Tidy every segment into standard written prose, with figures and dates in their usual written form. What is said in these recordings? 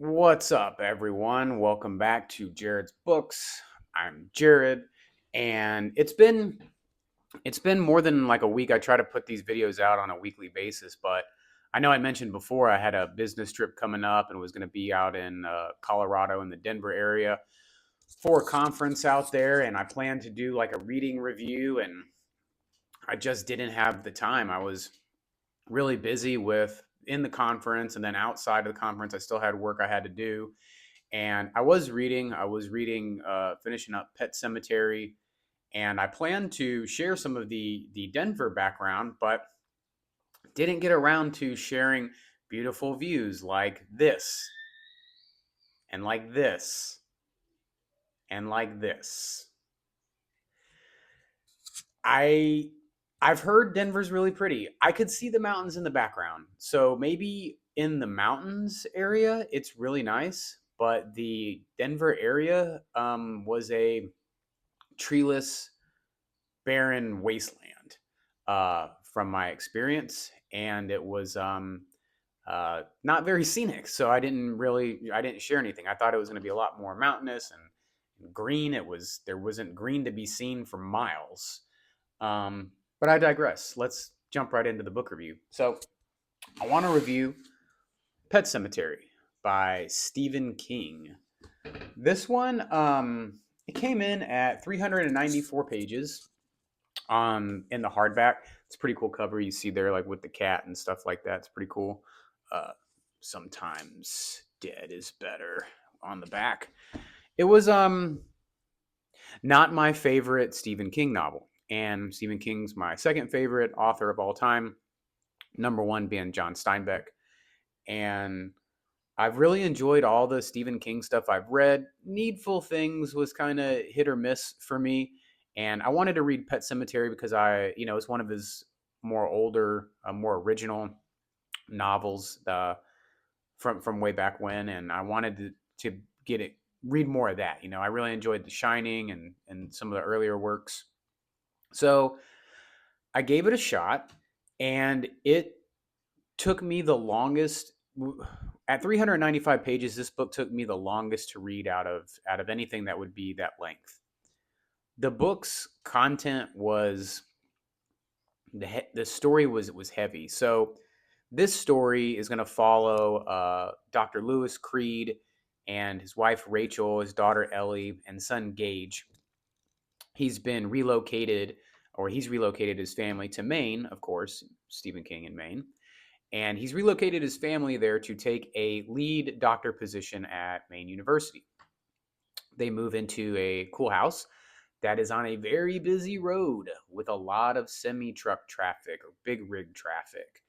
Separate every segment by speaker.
Speaker 1: What's up, everyone? Welcome back to Jared's Books. I'm Jared, and it's been more than like a week. I try to put these videos out on a weekly basis, but I know I mentioned before I had a business trip coming up and was going to be out in Colorado in the Denver area for a conference out there, and I planned to do like a reading review, and I just didn't have the time. I was really busy with in the conference, and then outside of the conference, I still had work I had to do, and I was reading, finishing up Pet Sematary, and I plan to share some of the Denver background, but didn't get around to sharing beautiful views like this, and like this, and like this. I I've heard Denver's really pretty. I could see the mountains in the background. So maybe in the mountains area it's really nice, but the Denver area was a treeless, barren wasteland from my experience, and it was not very scenic. So I didn't share anything. I thought it was going to be a lot more mountainous and green. There wasn't green to be seen for miles. But I digress. Let's jump right into the book review. So I want to review Pet Sematary by Stephen King. This one, it came in at 394 pages in the hardback. It's a pretty cool cover. You see there, like with the cat and stuff like that. It's pretty cool. Uh, Sometimes dead is better on the back. It was not my favorite Stephen King novel, and Stephen King's my second favorite author of all time. Number one being John Steinbeck, and I've really enjoyed all the Stephen King stuff I've read. Needful Things was kind of hit or miss for me, and I wanted to read Pet Sematary because it's one of his more older, more original novels from way back when, and I wanted to get it read more of that. I really enjoyed The Shining and some of the earlier works, so I gave it a shot, and it took me the longest at 395 pages. This book took me the longest to read out of anything that would be that length. The book's content was the story was heavy. So this story is going to follow Dr. Lewis Creed and his wife Rachel, his daughter Ellie, and son Gage. He's relocated his family to Maine, of course, Stephen King in Maine. And he's relocated his family there to take a lead doctor position at Maine University. They move into a cool house that is on a very busy road with a lot of semi truck traffic or big rig traffic.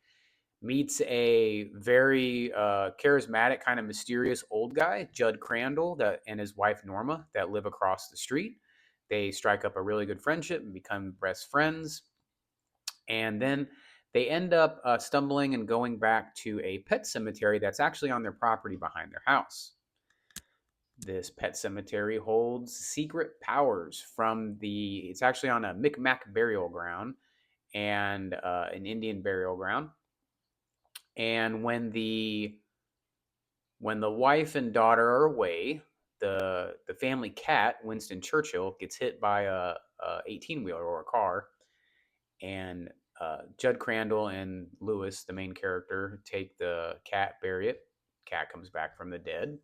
Speaker 1: Meets a very charismatic, kind of mysterious old guy, Judd Crandall, and his wife Norma, that live across the street. They strike up a really good friendship and become best friends. And then they end up stumbling and going back to a pet cemetery that's actually on their property behind their house. This pet cemetery holds secret powers it's actually on a Micmac burial ground and an Indian burial ground. And when the wife and daughter are away, the family cat, Winston Churchill, gets hit by a 18-wheeler or a car, and Judd Crandall and Lewis, the main character, take the cat, bury it. Cat comes back from the dead,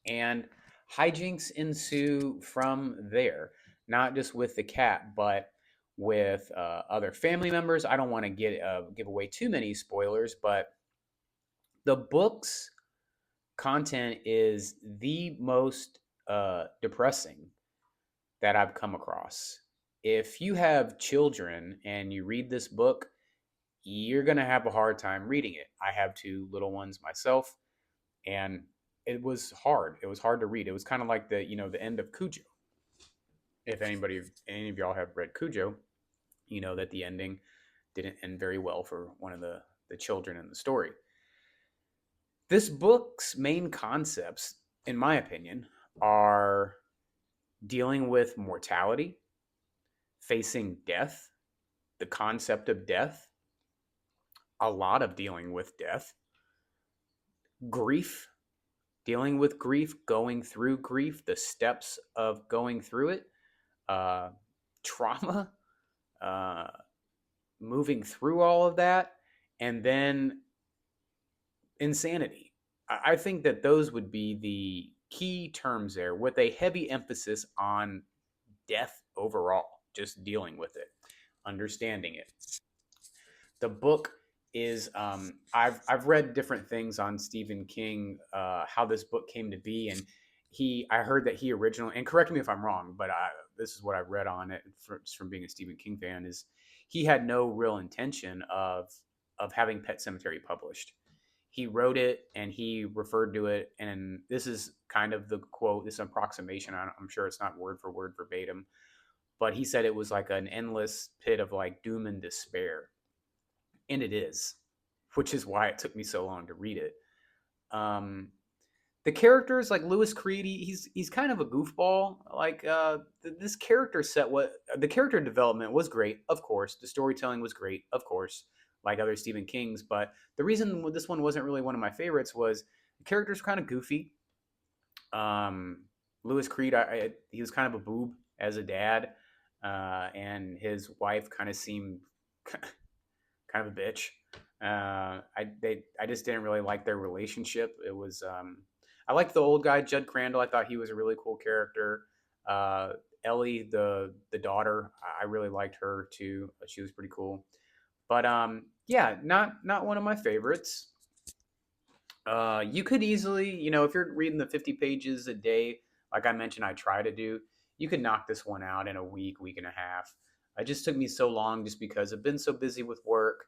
Speaker 1: and hijinks ensue from there. Not just with the cat, but with other family members. I don't want to give away too many spoilers, but the book's content is the most depressing that I've come across. If you have children and you read this book, you're going to have a hard time reading it. I have two little ones myself, and it was hard. It was hard to read. It was kind of like the end of Cujo. If any of y'all have read Cujo, you know that the ending didn't end very well for one of the children in the story. This book's main concepts, in my opinion, are dealing with mortality, facing death, the concept of death, a lot of dealing with death, grief, dealing with grief, going through grief, the steps of going through it, uh, trauma, uh, moving through all of that, and then insanity. I think that those would be the key terms there, with a heavy emphasis on death overall, just dealing with it, understanding it. The book is I've read different things on Stephen King, how this book came to be, and I heard that he originally, and correct me if I'm wrong, but this is what I've read on it from being a Stephen King fan, is he had no real intention of having Pet Sematary published. He wrote it and he referred to it, and this is kind of the quote, this approximation. I'm sure it's not word for word verbatim, but he said it was like an endless pit of like doom and despair, and it is, which is why it took me so long to read it. Um, the characters like Lewis Creed, he's kind of a goofball. Like this character set, what the character development was great, of course. The storytelling was great, of course, like other Stephen King's. But the reason this one wasn't really one of my favorites was the characters were kind of goofy. Um, Lewis Creed, he was kind of a boob as a dad, and his wife kind of seemed kind of a bitch. I just didn't really like their relationship. It was I liked the old guy Judd Crandall. I thought he was a really cool character. Uh, Ellie, the daughter, I really liked her too. She was pretty cool. But yeah, not one of my favorites. You could easily, if you're reading the 50 pages a day, like I mentioned, I try to do, you could knock this one out in a week, week and a half. It just took me so long just because I've been so busy with work,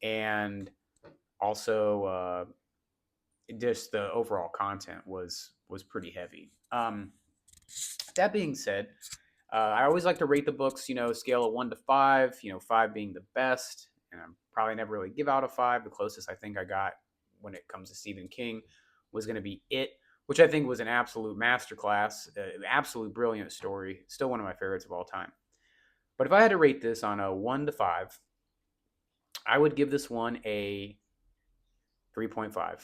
Speaker 1: and also just the overall content was pretty heavy. That being said, I always like to rate the books, scale of 1 to 5, five being the best, and I'm probably never really give out a five. The closest I think I got when it comes to Stephen King was going to be It, which I think was an absolute masterclass, absolute brilliant story, still one of my favorites of all time. But if I had to rate this on a 1 to 5, I would give this one a 3.5.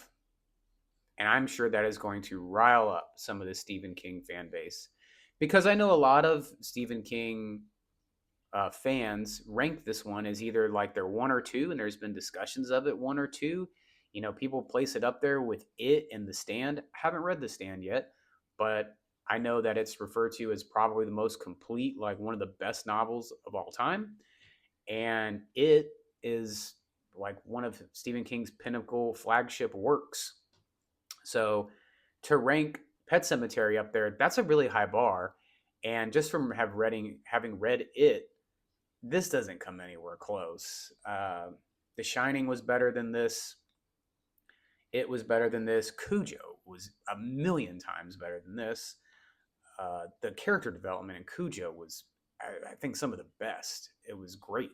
Speaker 1: And I'm sure that is going to rile up some of the Stephen King fan base, because I know a lot of Stephen King fans rank this one as either like their one or two, and there's been discussions of it one or two. People place it up there with It and The Stand. I haven't read The Stand yet, but I know that it's referred to as probably the most complete, like one of the best novels of all time. And It is like one of Stephen King's pinnacle flagship works. So to rank Pet Cemetery up there, that's a really high bar. And just from having read It, this doesn't come anywhere close. The Shining was better than this. It was better than this. Cujo was a million times better than this. The character development in Cujo was, I think, some of the best. It was great.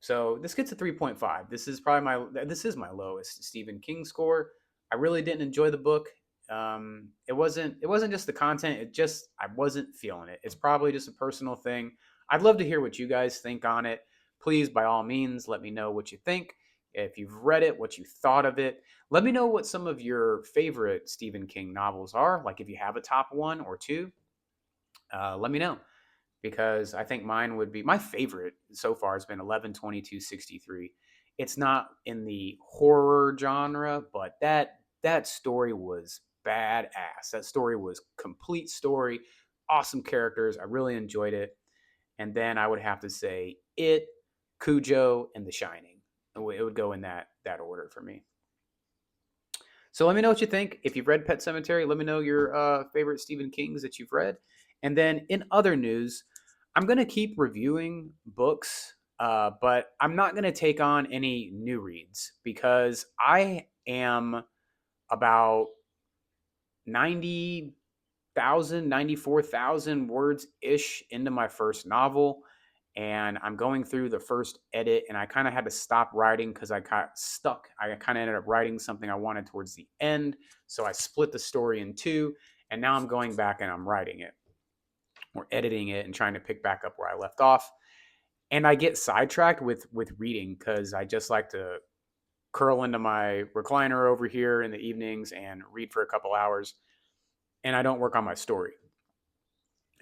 Speaker 1: So this gets a 3.5. This is my lowest Stephen King score. I really didn't enjoy the book. It wasn't just the content. I wasn't feeling it. It's probably just a personal thing. I'd love to hear what you guys think on it. Please, by all means, let me know what you think. If you've read it, what you thought of it. Let me know what some of your favorite Stephen King novels are. Like if you have a top one or two, let me know, because I think mine would be my favorite so far has been 11/22/63. It's not in the horror genre, but that story was badass. That story was complete story, awesome characters. I really enjoyed it. And then I would have to say It, Cujo, and The Shining. It would go in that order for me. So let me know what you think. If you've read Pet Cemetery, let me know your favorite Stephen Kings that you've read. And then in other news, I'm going to keep reviewing books, but I'm not going to take on any new reads, because I am about 90,000, 94,000 words ish into my first novel. And I'm going through the first edit, and I kind of had to stop writing because I got stuck. I kind of ended up writing something I wanted towards the end. So I split the story in two, and now I'm going back and I'm writing it or editing it and trying to pick back up where I left off. And I get sidetracked with reading because I just like to curl into my recliner over here in the evenings and read for a couple hours, and I don't work on my story.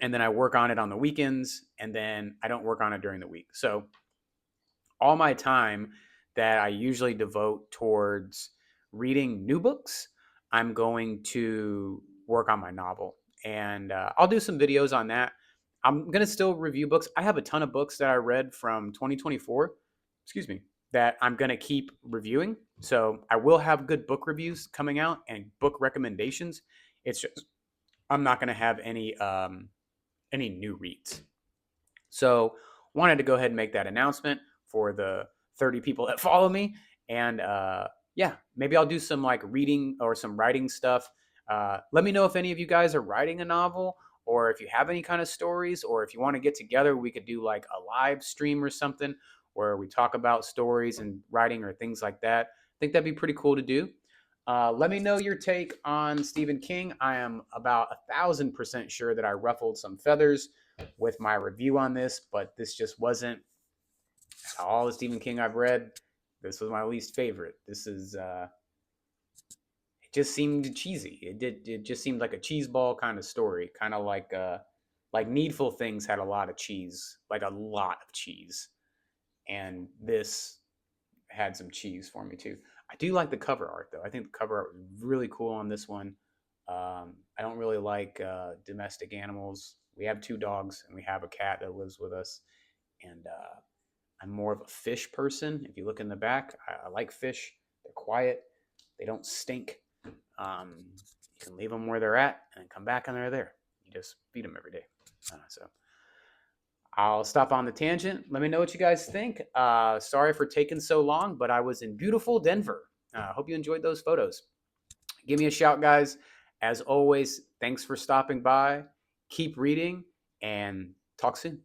Speaker 1: And then I work on it on the weekends, and then I don't work on it during the week. So all my time that I usually devote towards reading new books, I'm going to work on my novel. And I'll do some videos on that. I'm going to still review books. I have a ton of books that I read from 2024, excuse me, that I'm going to keep reviewing. So I will have good book reviews coming out and book recommendations. It's just, I'm not going to have any new reads. So wanted to go ahead and make that announcement for the 30 people that follow me. And yeah, maybe I'll do some like reading or some writing stuff. Let me know if any of you guys are writing a novel, or if you have any kind of stories, or if you want to get together, we could do like a live stream or something where we talk about stories and writing or things like that. I think that'd be pretty cool to do. Let me know your take on Stephen King. I am about 1,000% sure that I ruffled some feathers with my review on this, but this just wasn't all the Stephen King I've read. This was my least favorite. This is it just seemed cheesy. It just seemed like a cheese ball kind of story, kind of like Needful Things had a lot of cheese, like a lot of cheese, and this had some cheese for me too. I do like the cover art though. I think the cover art was really cool on this one. I don't really like domestic animals. We have 2 dogs and we have a cat that lives with us. And I'm more of a fish person. If you look in the back, I like fish. They're quiet. They don't stink. You can leave them where they're at and then come back and they're there. You just feed them every day. So I'll stop on the tangent. Let me know what you guys think. Sorry for taking so long, but I was in beautiful Denver. Hope you enjoyed those photos. Give me a shout, guys. As always, thanks for stopping by. Keep reading and talk soon.